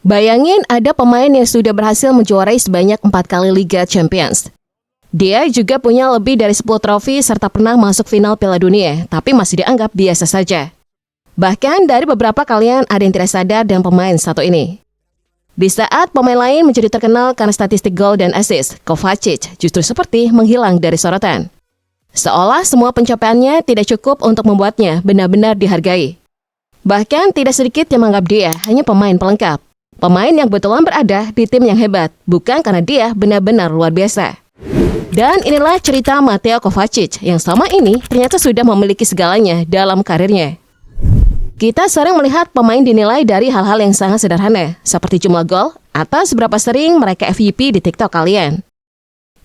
Bayangin ada pemain yang sudah berhasil menjuarai sebanyak 4 kali Liga Champions. Dia juga punya lebih dari 10 trofi serta pernah masuk final Piala Dunia, tapi masih dianggap biasa saja. Bahkan dari beberapa kalian ada yang tidak sadar dengan pemain satu ini. Di saat pemain lain menjadi terkenal karena statistik gol dan assist, Kovacic justru seperti menghilang dari sorotan. Seolah semua pencapaiannya tidak cukup untuk membuatnya benar-benar dihargai. Bahkan tidak sedikit yang menganggap dia hanya pemain pelengkap. Pemain yang kebetulan berada di tim yang hebat, bukan karena dia benar-benar luar biasa. Dan inilah cerita Mateo Kovacic yang selama ini ternyata sudah memiliki segalanya dalam karirnya. Kita sering melihat pemain dinilai dari hal-hal yang sangat sederhana, seperti jumlah gol atau seberapa sering mereka FYP di TikTok kalian.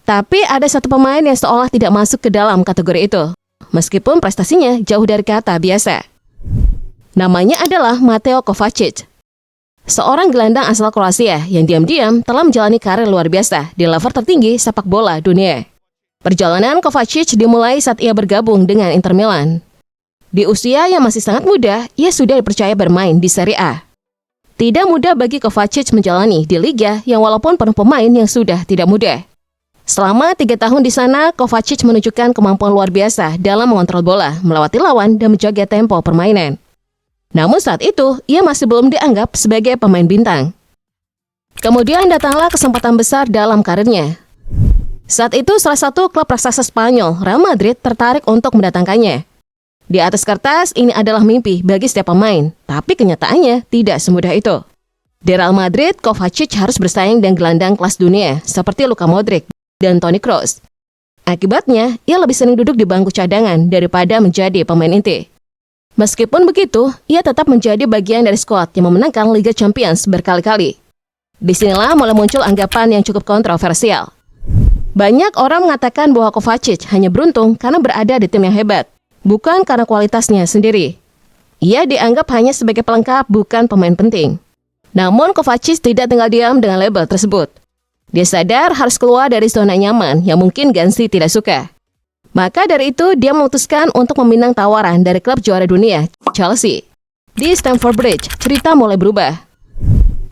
Tapi ada satu pemain yang seolah tidak masuk ke dalam kategori itu, meskipun prestasinya jauh dari kata biasa. Namanya adalah Mateo Kovacic. Seorang gelandang asal Kroasia yang diam-diam telah menjalani karir luar biasa di level tertinggi sepak bola dunia. Perjalanan Kovacic dimulai saat ia bergabung dengan Inter Milan. Di usia yang masih sangat muda, ia sudah dipercaya bermain di Serie A. Tidak mudah bagi Kovacic menjalani di liga yang walaupun penuh pemain yang sudah tidak muda. Selama 3 tahun di sana, Kovacic menunjukkan kemampuan luar biasa dalam mengontrol bola, melewati lawan, dan menjaga tempo permainan. Namun saat itu, ia masih belum dianggap sebagai pemain bintang. Kemudian datanglah kesempatan besar dalam karirnya. Saat itu salah satu klub raksasa Spanyol, Real Madrid, tertarik untuk mendatangkannya. Di atas kertas, ini adalah mimpi bagi setiap pemain, tapi kenyataannya tidak semudah itu. Di Real Madrid, Kovacic harus bersaing dengan gelandang kelas dunia, seperti Luka Modric dan Toni Kroos. Akibatnya, ia lebih sering duduk di bangku cadangan daripada menjadi pemain inti. Meskipun begitu, ia tetap menjadi bagian dari skuad yang memenangkan Liga Champions berkali-kali. Disinilah mulai muncul anggapan yang cukup kontroversial. Banyak orang mengatakan bahwa Kovacic hanya beruntung karena berada di tim yang hebat, bukan karena kualitasnya sendiri. Ia dianggap hanya sebagai pelengkap, bukan pemain penting. Namun Kovacic tidak tinggal diam dengan label tersebut. Dia sadar harus keluar dari zona nyaman yang mungkin Gansi tidak suka. Maka dari itu, dia memutuskan untuk meminang tawaran dari klub juara dunia, Chelsea. Di Stamford Bridge, cerita mulai berubah.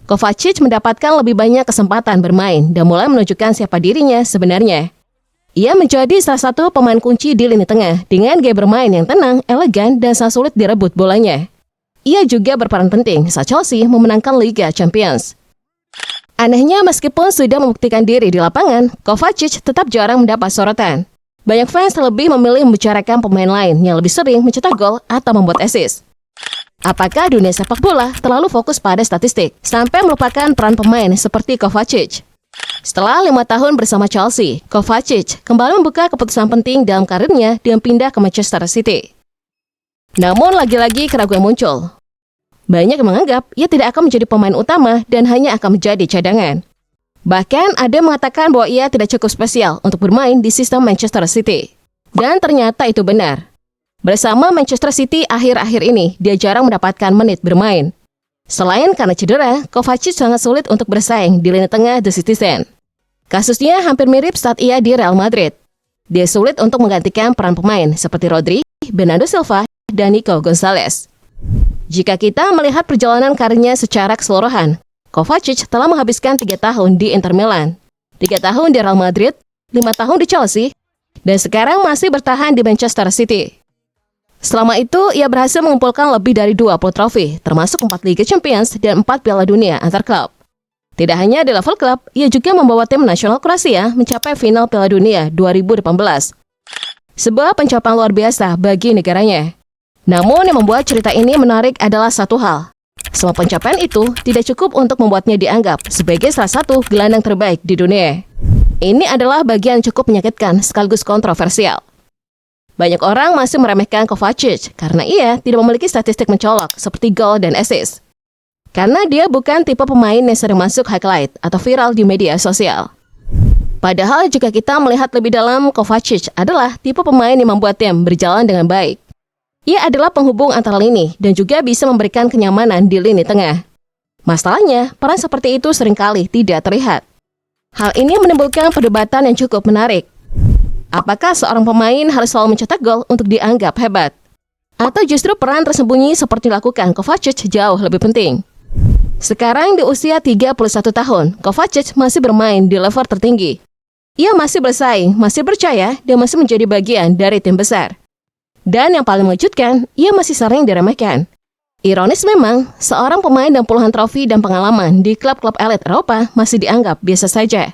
Kovacic mendapatkan lebih banyak kesempatan bermain dan mulai menunjukkan siapa dirinya sebenarnya. Ia menjadi salah satu pemain kunci di lini tengah dengan gaya bermain yang tenang, elegan, dan sangat sulit direbut bolanya. Ia juga berperan penting saat Chelsea memenangkan Liga Champions. Anehnya, meskipun sudah membuktikan diri di lapangan, Kovacic tetap jarang mendapat sorotan. Banyak fans lebih memilih membicarakan pemain lain yang lebih sering mencetak gol atau membuat assist. Apakah dunia sepak bola terlalu fokus pada statistik sampai melupakan peran pemain seperti Kovacic? Setelah 5 tahun bersama Chelsea, Kovacic kembali membuka keputusan penting dalam karirnya dengan pindah ke Manchester City. Namun lagi-lagi keraguan muncul. Banyak yang menganggap ia tidak akan menjadi pemain utama dan hanya akan menjadi cadangan. Bahkan ada yang mengatakan bahwa ia tidak cukup spesial untuk bermain di sistem Manchester City. Dan ternyata itu benar. Bersama Manchester City akhir-akhir ini, dia jarang mendapatkan menit bermain. Selain karena cedera, Kovacic sangat sulit untuk bersaing di lini tengah The Citizen. Kasusnya hampir mirip saat ia di Real Madrid. Dia sulit untuk menggantikan peran pemain seperti Rodri, Bernardo Silva, dan Nico Gonzalez. Jika kita melihat perjalanan karirnya secara keseluruhan, Kovacic telah menghabiskan 3 tahun di Inter Milan, 3 tahun di Real Madrid, 5 tahun di Chelsea, dan sekarang masih bertahan di Manchester City. Selama itu, ia berhasil mengumpulkan lebih dari 20 trofi, termasuk 4 Liga Champions dan 4 Piala Dunia antar klub. Tidak hanya di level klub, ia juga membawa tim nasional Kroasia mencapai final Piala Dunia 2018. Sebuah pencapaian luar biasa bagi negaranya. Namun yang membuat cerita ini menarik adalah satu hal. Semua pencapaian itu tidak cukup untuk membuatnya dianggap sebagai salah satu gelandang terbaik di dunia. Ini adalah bagian cukup menyakitkan sekaligus kontroversial. Banyak orang masih meremehkan Kovacic karena ia tidak memiliki statistik mencolok seperti gol dan assist. Karena dia bukan tipe pemain yang sering masuk highlight atau viral di media sosial. Padahal jika kita melihat lebih dalam, Kovacic adalah tipe pemain yang membuat tim berjalan dengan baik. Ia adalah penghubung antara lini dan juga bisa memberikan kenyamanan di lini tengah. Masalahnya, peran seperti itu seringkali tidak terlihat. Hal ini menimbulkan perdebatan yang cukup menarik. Apakah seorang pemain harus selalu mencetak gol untuk dianggap hebat? Atau justru peran tersembunyi seperti dilakukan Kovacic jauh lebih penting? Sekarang di usia 31 tahun, Kovacic masih bermain di level tertinggi. Ia masih bersaing, masih percaya, dan masih menjadi bagian dari tim besar. Dan yang paling mengejutkan, ia masih sering diremehkan. Ironis memang, seorang pemain dan puluhan trofi dan pengalaman di klub-klub elit Eropa masih dianggap biasa saja.